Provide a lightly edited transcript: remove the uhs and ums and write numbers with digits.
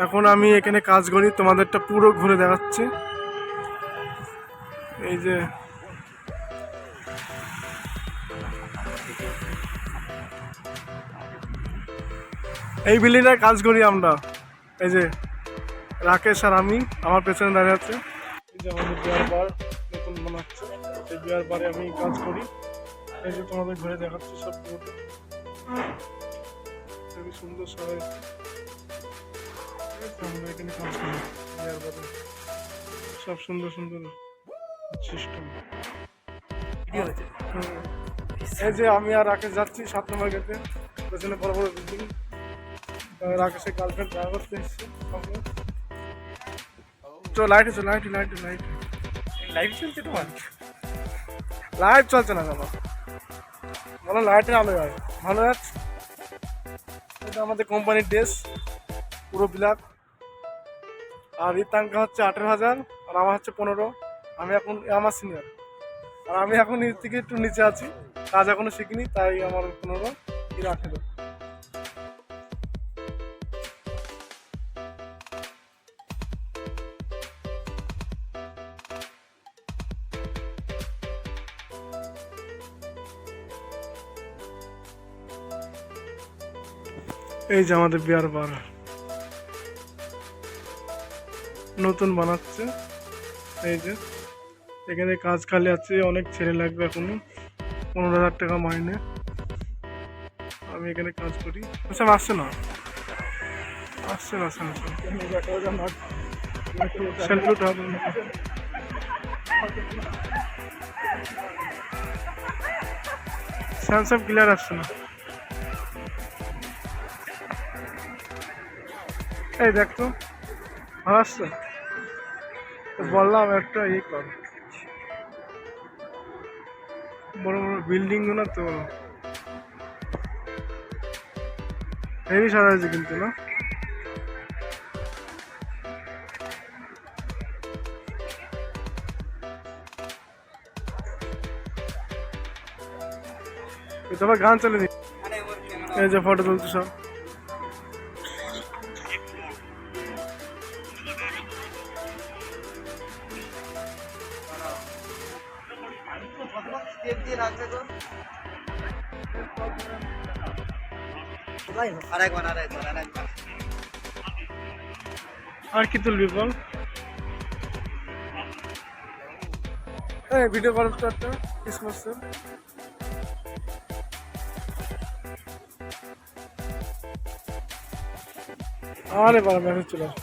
এখন আমি এখানে কাজ করি, তোমাদেরটা পুরো ঘুরে দেখাচ্ছি। এই যে এই বিল্ডিংটায় কাজ করি আমরা। এই যে রাকেশ আর আমি, আমার পেছনে দাঁড়িয়ে আছে। এই যে আমাদের বিয়ার বার নতুন বানাচ্ছে, এই বিয়ার বারে আমি কাজ করি। এই যে তোমাদের ঘুরে দেখাচ্ছি সব পুরোটা, খুবই সুন্দর সবাই। আমরা এখানে কাজ করি বিয়ার বারে, সব সুন্দর সুন্দর সিস্টেম। এই যে আমি আর রাকেশ যাচ্ছি 7 নম্বর গেটে, পেছনে বড় বড় বিল্ডিং। রাকেশের গার্লফ্রেন্ড দেখা করতে এসছে। চল লাইট আছে, লাইট লাইট লাইট লাইভ চলছে তোমার? লাইট চলছে না কেন? বলো লাইটের আলো হয় ভালো যাচ্ছে। এটা আমাদের কোম্পানির ড্রেস, পুরো ব্ল্যাক। আর রিতাঙ্কা হচ্ছে 18,000 আর আমার হচ্ছে 15। আমি এখন আমার সিনিয়র, আর আমি এখন নিচ থেকে একটু নিচে আছি, কাজ এখনো শিখিনি, তাই আমার 15 এর 18। এই যে আমাদের বিয়ার বার নতুন বানাচ্ছে। এই যে এখানে কাজ খালি আছে, অনেক ছেলে লাগবে এখনো, 15,000 টাকা মাইনে। আমি এখানে কাজ করি। স্যাম আসছে না, আসছে না স্যামসাং, সেলফুট হবে না। স্যামসাং ক্লিয়ার আসছে না। এই দেখতো ভালো আসছে তো, বললাম একটা ইয়ে কর, বড় বড় বিল্ডিং না তো, হেভি সাজাইছে কিন্তু না। তোমার গান চলে নি। এই যে ফটো তুলছে সব। আর কি তুলবি বল? ভিডিও করার তো একটা ক্রিসমাসের। আরে বাবা মেসেজ চলে আসে।